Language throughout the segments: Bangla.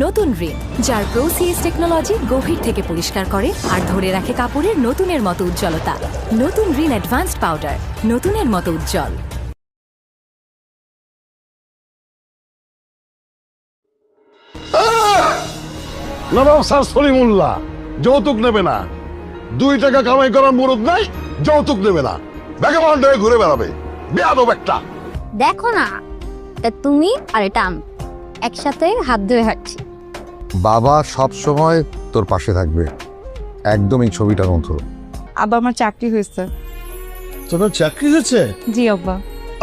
নতুন রিন, যার প্রোসিএস টেকনোলজি গভীর থেকে পরিষ্কার করে আর ধরে রাখে কাপড়ের নতুনের মতো উজ্জ্বলতা। নতুন রিন অ্যাডভান্সড পাউডার, নতুনের মতো উজ্জ্বল। নবাব স্যার সলিমুল্লাহ যৌতুক নেবে না। 2 টাকা কামাই করার মুরুদ নাই, যৌতুক নেবে না। ভ্যাগাবন্ড হয়ে ঘুরে বেড়াবে, বেয়াদব একটা। দেখো না, তা তুমি আর এটা আমি একসাথে হাত ধরে হাঁটছি। বাবা সব সময় তোর পাশে থাকবে, একদম এই ছবিটার মতো। আব্বা আমার চাকরি হয়েছে। তোমার চাকরি হয়েছে? জি আব্বা।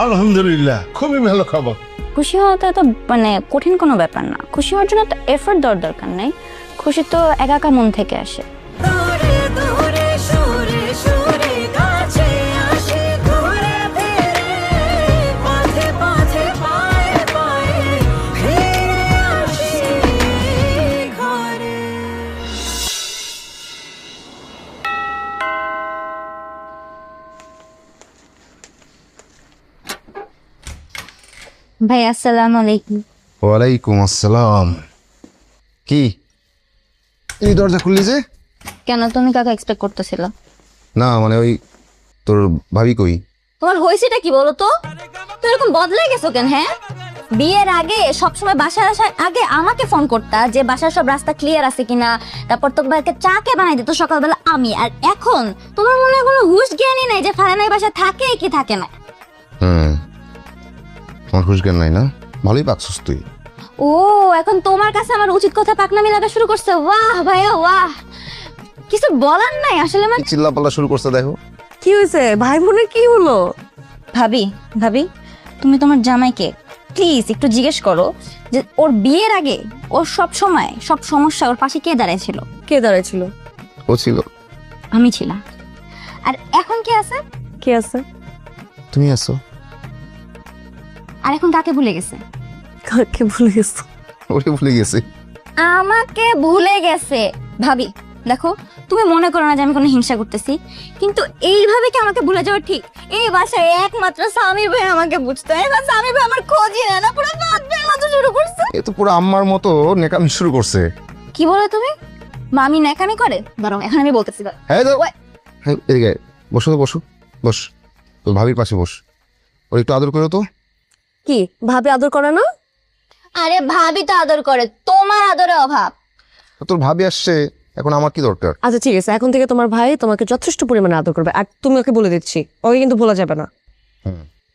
আলহামদুলিল্লাহ, খুবই ভালো খবর। খুশি হওয়াটা তো মানে কঠিন কোনো ব্যাপার না। খুশি হওয়ার জন্য তো এফোর্ট দেওয়ার দরকার নেই। খুশি তো একা মন থেকে আসে। ভাই আসসালামু আলাইকুম। ওয়ালাইকুম আসসালাম। কি এই দরজা খুললি যে? কেন, তুমি কাকে এক্সপেক্ট করতেছিল? না মানে ওই তোর ভাবি কই? তোমার হয়েছেটা কি বলো তো? তুমি এরকম বদলে গেছো কেন? হ্যাঁ, বিয়ের আগে সবসময় বাসায় আসার আগে আমাকে ফোন করতা যে বাসার সব রাস্তা ক্লিয়ার আছে কিনা, তারপর তোমাকে চা কে বানাই দিত সকালবেলা আমি। আর এখন তোমার মনে হয় কোনো হুঁশ জ্ঞানই নাই যে ফারানাই বাসায় থাকে কি থাকে না। তোমার হুঁশ জ্ঞান নাই না? ভালোই পাকছস তুই। ও, এখন তোমার কাছে আমার উচিত কথা পাকনামি লাগা শুরু করছে। বাহ ভাইয়া বাহ, কিছু বলার নাই আসলে। কি চিল্লাপাল্লা শুরু করছে দেখো। কি হয়েছে ভাই বোনের, কি হলো? ভাবি তুমি তোমার জামাইকে প্লিজ একটু জিজ্ঞেস করো যে ওর বিয়ের আগে ওর সব সময় সব সমস্যা ওর পাশে কে দাঁড়াইছিল। কে দাঁড়াইছিল? ও ছিল। আমি ছিলাম। আর এখন কে আছে? কে আছে? তুমি আছো। আর এখন কাকে ভুলে গেছে? কাকে ভুলে গেছো? ওরে ভুলে গেছে। আমাকে ভুলে গেছে। ভাবি দেখো, তুমি মনে করো না যে আমি কোনো হিংসা করতেছি, কিন্তু এইভাবে কি আমাকে ভুলে যাওয়া ঠিক? এই বাসায় একমাত্র সামির ভাই আমাকে বুঝতো। এখন সামির ভাই আমার খোঁজই নেয় না, পুরো বাদবের মতো শুরু করছে। এ তো পুরো আম্মার মতো নেকামি শুরু করছে। কি বলো তুমি? মামি ন্যাকামি করে? দাঁড়াও, এখন আমি বলতেছি। হ্যাঁ ওই, হ্যাঁ, এদিকে বসো তো, বসো বস। তোর ভাবির পাশে বস, ওর একটু আদর করো তো। কি ভাবে আদর করে না? আরে ভাবি তো আদর করে, তোমার আদরের অভাব। তোর ভাবি আসছে, এখন আমার কি দরকার? আচ্ছা ঠিক আছে, এখন থেকে তোমার ভাই তোমাকে যথেষ্ট পরিমাণে আদর করবে। আর তুমি ওকে বলে দিচ্ছি, ওকে কিন্তু ভোলা যাবে না।